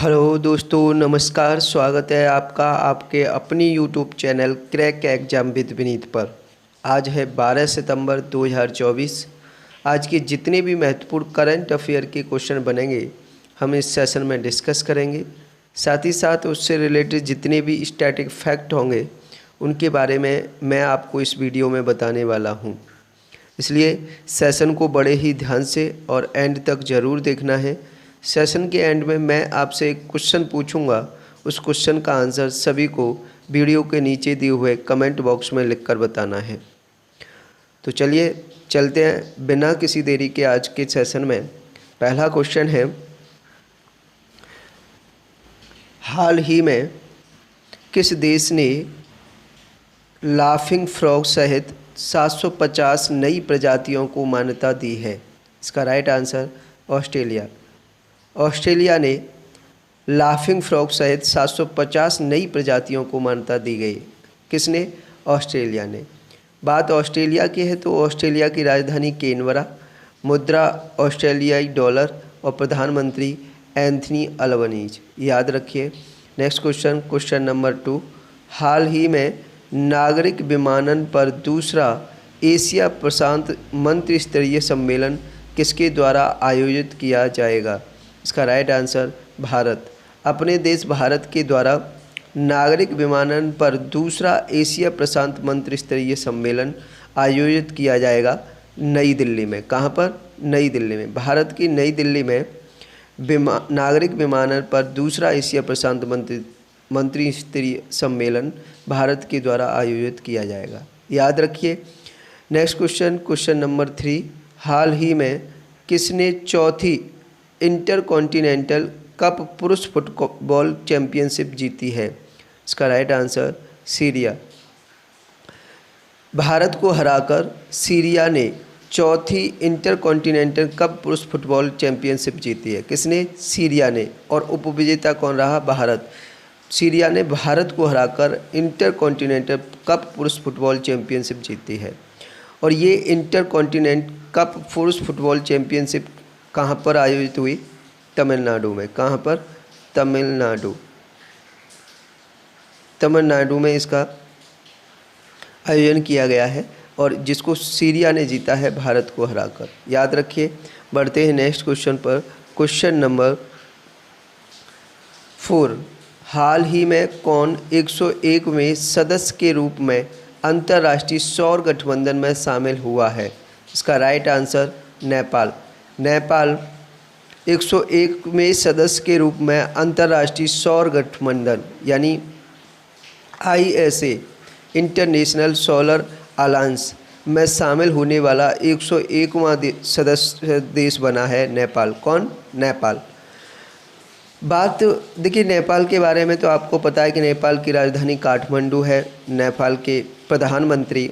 Hello दोस्तों, नमस्कार। स्वागत है आपका आपके अपनी YouTube channel crack exam with Vineet पर। आज है 12 सितंबर 2024। आज के जितने भी महत्वपूर्ण करंट अफेयर के क्वेश्चन बनेंगे हम इस सेशन में डिस्कस करेंगे। साथ ही साथ उससे रिलेटेड जितने भी स्टैटिक फैक्ट होंगे उनके बारे में मैं आपको इस वीडियो में बताने वाला हूँ। इसलिए सेशन को बड़े ही ध्यान से और एंड तक ज़रूर देखना है। सेशन के एंड में मैं आपसे एक क्वेश्चन पूछूंगा, उस क्वेश्चन का आंसर सभी को वीडियो के नीचे दिए हुए कमेंट बॉक्स में लिखकर बताना है। तो चलिए चलते हैं बिना किसी देरी के आज के सेशन में। पहला क्वेश्चन है, हाल ही में किस देश ने लाफिंग फ्रॉग सहित 750 नई प्रजातियों को मान्यता दी है? इसका राइट आंसर ऑस्ट्रेलिया। ऑस्ट्रेलिया ने लाफिंग फ्रॉग सहित 750 नई प्रजातियों को मान्यता दी गई। किसने? ऑस्ट्रेलिया ने। बात ऑस्ट्रेलिया की है तो ऑस्ट्रेलिया की राजधानी कैनबरा, मुद्रा ऑस्ट्रेलियाई डॉलर और प्रधानमंत्री एंथनी अल्बनीज। याद रखिए। Next question, question number 2। हाल ही में नागरिक विमानन पर दूसरा एशिया प्रशांत मंत्रिस्तरीय सम्मेलन किसके द्वारा आयोजित किया जाएगा? इसका राइट आंसर भारत। अपने देश भारत के द्वारा नागरिक विमानन पर दूसरा एशिया प्रशांत मंत्रिस्तरीय सम्मेलन आयोजित किया जाएगा नई दिल्ली में। कहाँ पर? नई दिल्ली में। भारत की नई दिल्ली में नागरिक विमानन पर दूसरा एशिया प्रशांत मंत्रिस्तरीय सम्मेलन भारत के द्वारा आयोजित किया जाएगा। याद रखिए। Next question, question number 3। हाल ही में किसने चौथी इंटरकॉन्टिनेंटल कप पुरुष फुटबॉल चैंपियनशिप जीती है? इसका राइट आंसर सीरिया। भारत को हराकर सीरिया ने चौथी इंटरकॉन्टिनेंटल कप पुरुष फुटबॉल चैंपियनशिप जीती है। किसने? सीरिया ने। और उपविजेता कौन रहा? भारत। सीरिया ने भारत को हराकर इंटरकॉन्टिनेंटल कप पुरुष फुटबॉल चैंपियनशिप जीती है। और ये इंटरकॉन्टिनेंट कप पुरुष फुटबॉल चैंपियनशिप कहाँ पर आयोजित हुई? तमिलनाडु में। कहाँ पर? तमिलनाडु। तमिलनाडु में इसका आयोजन किया गया है और जिसको सीरिया ने जीता है भारत को हराकर। याद रखिए। बढ़ते हैं नेक्स्ट क्वेश्चन पर। Question number 4। हाल ही में कौन 101 में सदस्य के रूप में अंतर्राष्ट्रीय सौर गठबंधन में शामिल हुआ है? इसका राइट आंसर नेपाल। नेपाल 101 में सदस्य के रूप में अंतर्राष्ट्रीय सौर गठबंधन यानी ISA इंटरनेशनल सोलर अलायंस में शामिल होने वाला 101वां सदस्य देश बना है नेपाल। कौन? नेपाल। बात देखिए, नेपाल के बारे में तो आपको पता है कि नेपाल की राजधानी काठमांडू है। नेपाल के प्रधानमंत्री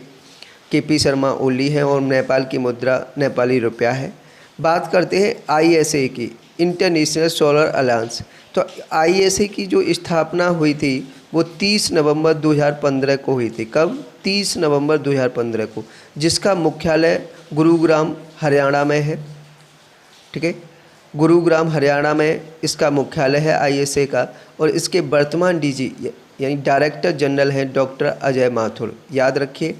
KP शर्मा ओली हैं और नेपाल की मुद्रा नेपाली रुपया है। बात करते हैं ISA की, इंटरनेशनल सोलर अलायंस। तो ISA की जो स्थापना हुई थी वो 30 नवंबर 2015 को हुई थी। कब? 30 नवंबर 2015 को। जिसका मुख्यालय गुरुग्राम हरियाणा में है। ठीक है, गुरुग्राम हरियाणा में इसका मुख्यालय है ISA का। और इसके वर्तमान DG यानी डायरेक्टर जनरल हैं डॉक्टर अजय माथुर। याद रखिए।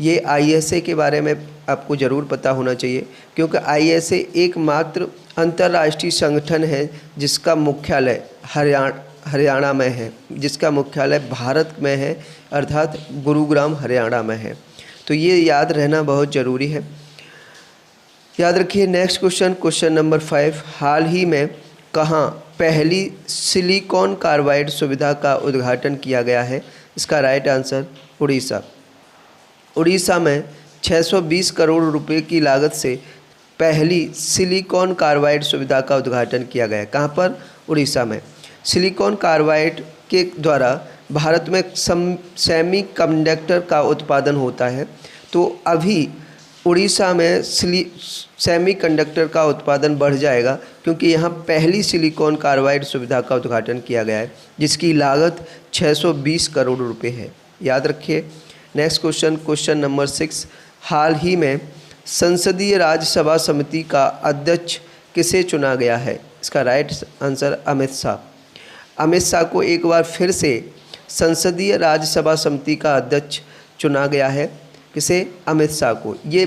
ये ISA के बारे में आपको ज़रूर पता होना चाहिए क्योंकि ISA एकमात्र अंतर्राष्ट्रीय संगठन है जिसका मुख्यालय हरियाणा में है, जिसका मुख्यालय भारत में है, अर्थात गुरुग्राम हरियाणा में है। तो ये याद रहना बहुत ज़रूरी है। याद रखिए। Next question, question number 5। हाल ही में कहाँ पहली सिलिकॉन कार्बाइड सुविधा का उद्घाटन किया गया है? इसका राइट आंसर उड़ीसा। उड़ीसा में 620 करोड़ रुपए की लागत से पहली सिलिकॉन कार्बाइड सुविधा का उद्घाटन किया गया है। कहाँ पर? उड़ीसा में। सिलिकॉन कार्बाइड के द्वारा भारत में सेमीकंडक्टर का उत्पादन होता है। तो अभी उड़ीसा में सेमीकंडक्टर का उत्पादन बढ़ जाएगा क्योंकि यहाँ पहली सिलिकॉन कार्बाइड सुविधा का उद्घाटन किया गया है जिसकी लागत 620 करोड़ रुपए है। याद रखिए। Next question, question number 6। हाल ही में संसदीय राज्यसभा समिति का अध्यक्ष किसे चुना गया है? इसका राइट आंसर अमित शाह। अमित शाह को एक बार फिर से संसदीय राज्यसभा समिति का अध्यक्ष चुना गया है। किसे? अमित शाह को। ये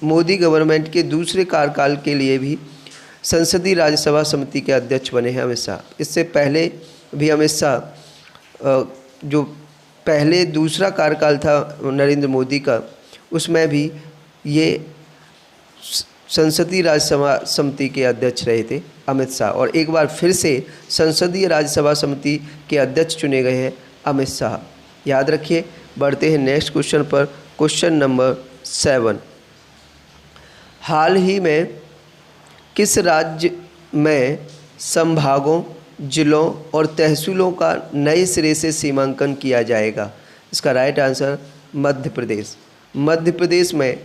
मोदी गवर्नमेंट के दूसरे कार्यकाल के लिए भी संसदीय राज्यसभा समिति के अध्यक्ष बने हैं अमित शाह। इससे पहले भी अमित शाह जो पहले दूसरा कार्यकाल था नरेंद्र मोदी का, उसमें भी ये संसदीय राज्यसभा समिति के अध्यक्ष रहे थे अमित शाह, और एक बार फिर से संसदीय राज्यसभा समिति के अध्यक्ष चुने गए हैं अमित शाह। याद रखिए। बढ़ते हैं नेक्स्ट क्वेश्चन पर। Question number 7। हाल ही में किस राज्य में संभागों, जिलों और तहसीलों का नए सिरे से सीमांकन किया जाएगा? इसका राइट आंसर मध्य प्रदेश। मध्य प्रदेश में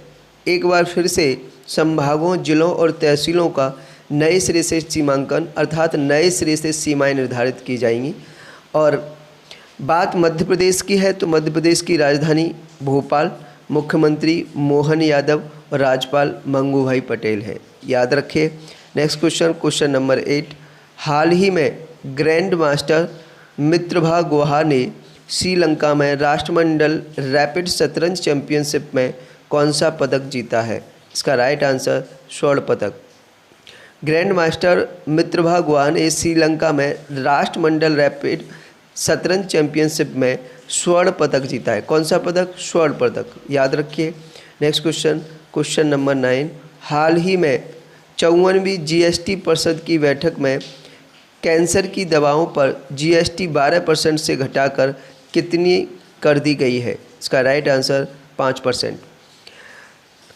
एक बार फिर से संभागों, जिलों और तहसीलों का नए सिरे से सीमांकन अर्थात नए सिरे से सीमाएं निर्धारित की जाएंगी। और बात मध्य प्रदेश की है तो मध्य प्रदेश की राजधानी भोपाल, मुख्यमंत्री मोहन यादव और राज्यपाल मंगू भाई पटेल है। याद रखिए। Next question, question number 8। हाल ही में ग्रैंड मास्टर मित्रभा गुहा ने श्रीलंका में राष्ट्रमंडल रैपिड शतरंज चैंपियनशिप में कौन सा पदक जीता है? इसका राइट आंसर स्वर्ण पदक। ग्रैंड मास्टर मित्रभा गुहा ने श्रीलंका में राष्ट्रमंडल रैपिड शतरंज चैंपियनशिप में स्वर्ण पदक जीता है। कौन सा पदक? स्वर्ण पदक। याद रखिए। Next question, question number 9। हाल ही में 54वीं जीएसटी परिषद की बैठक में कैंसर की दवाओं पर जीएसटी 12% से घटाकर कितनी कर दी गई है? इसका राइट आंसर 5%।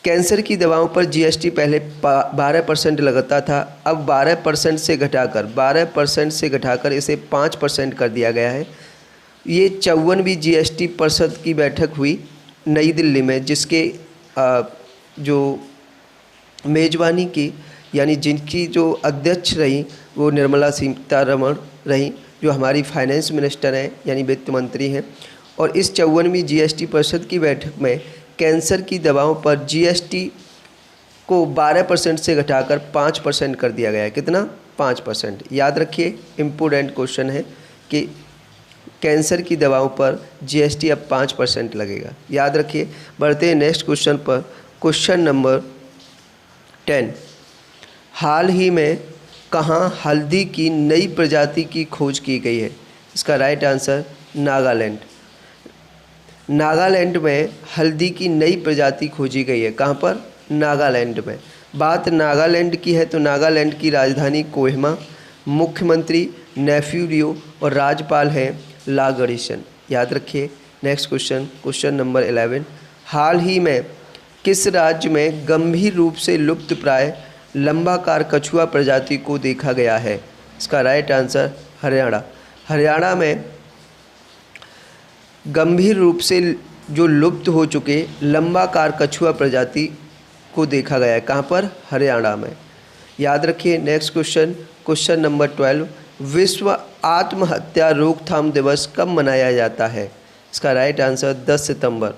कैंसर की दवाओं पर जीएसटी पहले 12% लगता था, अब 12% से घटाकर इसे 5% कर दिया गया है। ये 54वीं जीएसटी परिषद की बैठक हुई नई दिल्ली में, जिसके जो मेज़बानी की यानी जिनकी जो अध्यक्ष रही वो निर्मला सीतारमण रही, जो हमारी फाइनेंस मिनिस्टर हैं यानी वित्त मंत्री हैं। और इस 54वीं जीएसटी परिषद की बैठक में कैंसर की दवाओं पर जीएसटी को 12% से घटाकर 5% कर दिया गया है। कितना? 5%। याद रखिए। इम्पोर्टेंट क्वेश्चन है कि कैंसर की दवाओं पर जीएसटी अब 5% लगेगा। याद रखिए। बढ़ते हैं नेक्स्ट क्वेश्चन पर। Question number 10। हाल ही में कहाँ हल्दी की नई प्रजाति की खोज की गई है? इसका राइट आंसर नागालैंड। नागालैंड में हल्दी की नई प्रजाति खोजी गई है। कहाँ पर? नागालैंड में। बात नागालैंड की है तो नागालैंड की राजधानी कोहिमा, मुख्यमंत्री नेफ्यू रियो और राज्यपाल हैं ला गणेशन। याद रखिए। Next question, question number 11। हाल ही में किस राज्य में गंभीर रूप से लुप्त प्राय लंबाकार कछुआ प्रजाति को देखा गया है? इसका राइट आंसर हरियाणा। हरियाणा में गंभीर रूप से जो लुप्त हो चुके लंबाकार कछुआ प्रजाति को देखा गया है। कहाँ पर? हरियाणा में। याद रखिए। Next question, question number 12। विश्व आत्महत्या रोकथाम दिवस कब मनाया जाता है? इसका राइट आंसर 10 सितंबर।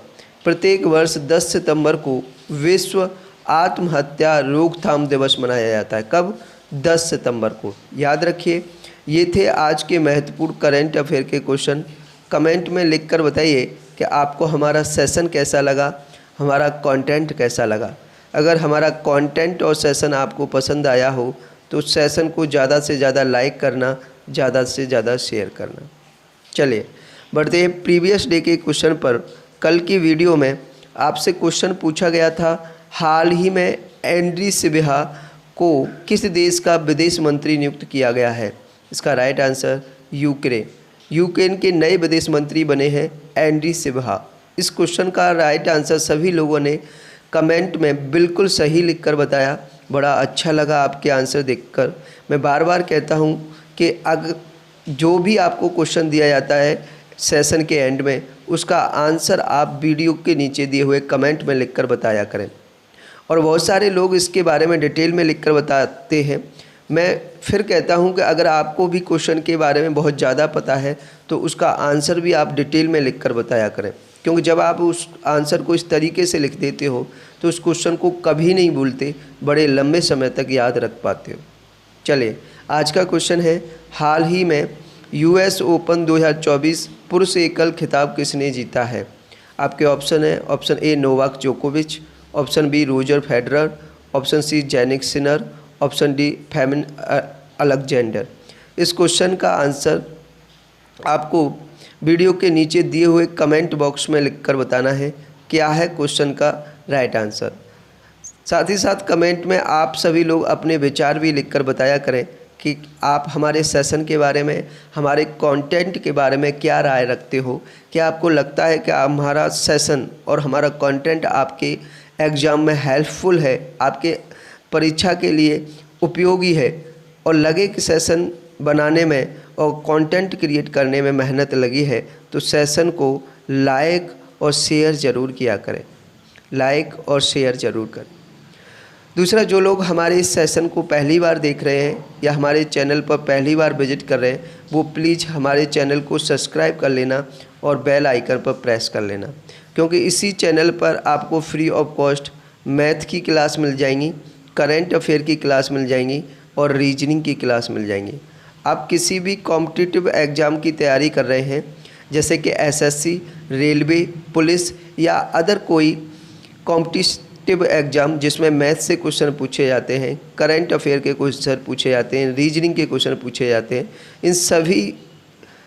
प्रत्येक वर्ष 10 सितंबर को विश्व आत्महत्या रोकथाम दिवस मनाया जाता है। कब? 10 सितंबर को। याद रखिए। ये थे आज के महत्वपूर्ण करंट अफेयर के क्वेश्चन। कमेंट में लिखकर बताइए कि आपको हमारा सेशन कैसा लगा, हमारा कंटेंट कैसा लगा। अगर हमारा कंटेंट और सेशन आपको पसंद आया हो तो उस सेशन को ज़्यादा से ज़्यादा लाइक करना, ज़्यादा से ज़्यादा शेयर करना। चलिए बढ़ते हैं प्रीवियस डे के क्वेश्चन पर। कल की वीडियो में आपसे क्वेश्चन पूछा गया था, हाल ही में एंड्री सिबिहा को किस देश का विदेश मंत्री नियुक्त किया गया है? इसका राइट आंसर यूक्रेन। यूक्रेन के नए विदेश मंत्री बने हैं एंड्री सिबिहा। इस क्वेश्चन का राइट आंसर सभी लोगों ने कमेंट में बिल्कुल सही लिखकर बताया। बड़ा अच्छा लगा आपके आंसर देखकर। मैं बार बार कहता हूं कि अगर जो भी आपको क्वेश्चन दिया जाता है सेशन के एंड में, उसका आंसर आप वीडियो के नीचे दिए हुए कमेंट में लिखकर बताया करें। और बहुत सारे लोग इसके बारे में डिटेल में लिखकर बताते हैं। मैं फिर कहता हूं कि अगर आपको भी क्वेश्चन के बारे में बहुत ज़्यादा पता है तो उसका आंसर भी आप डिटेल में लिखकर बताया करें, क्योंकि जब आप उस आंसर को इस तरीके से लिख देते हो तो उस क्वेश्चन को कभी नहीं भूलते, बड़े लंबे समय तक याद रख पाते हो। चलिए आज का क्वेश्चन है, हाल ही में US ओपन 2024 पुरुष एकल खिताब किसने जीता है? आपके ऑप्शन है, ऑप्शन ए नोवाक जोकोविच, option B Roger Federer, option C Jannik Sinner, option D फेमिन अलेक्जेंडर। इस क्वेश्चन का आंसर आपको वीडियो के नीचे दिए हुए कमेंट बॉक्स में लिखकर बताना है क्या है क्वेश्चन का राइट आंसर। साथ ही साथ कमेंट में आप सभी लोग अपने विचार भी लिखकर बताया करें कि आप हमारे सेशन के बारे में, हमारे कंटेंट के बारे में क्या राय रखते हो। क्या आपको लगता है कि हमारा सेशन और हमारा कंटेंट आपके एग्ज़ाम में हेल्पफुल है, आपके परीक्षा के लिए उपयोगी है, और लगे कि सेशन बनाने में और कंटेंट क्रिएट करने में मेहनत लगी है, तो सेशन को लाइक और शेयर ज़रूर किया करें, लाइक और शेयर ज़रूर करें। दूसरा, जो लोग हमारे इस सेशन को पहली बार देख रहे हैं या हमारे चैनल पर पहली बार विजिट कर रहे हैं, वो प्लीज़ हमारे चैनल को सब्सक्राइब कर लेना और बेल आइकन पर प्रेस कर लेना, क्योंकि इसी चैनल पर आपको फ्री ऑफ कॉस्ट मैथ की क्लास मिल जाएंगी, करंट अफेयर की क्लास मिल जाएंगी और रीजनिंग की क्लास मिल जाएंगी। आप किसी भी कॉम्पिटिटिव एग्ज़ाम की तैयारी कर रहे हैं, जैसे कि SSC, रेलवे, पुलिस या अदर कोई कॉम्पिटिटिव एग्ज़ाम जिसमें मैथ से क्वेश्चन पूछे जाते हैं, करंट अफेयर के क्वेश्चन पूछे जाते हैं, रीजनिंग के क्वेश्चन पूछे जाते हैं, इन सभी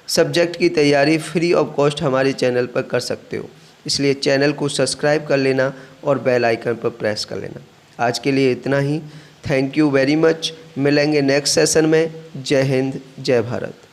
सब्जेक्ट की तैयारी फ्री ऑफ कॉस्ट हमारे चैनल पर कर सकते हो। इसलिए चैनल को सब्सक्राइब कर लेना और बेल आइकन पर प्रेस कर लेना। आज के लिए इतना ही। Thank you very much. मिलेंगे नेक्स्ट सेशन में। जय हिंद, जय भारत।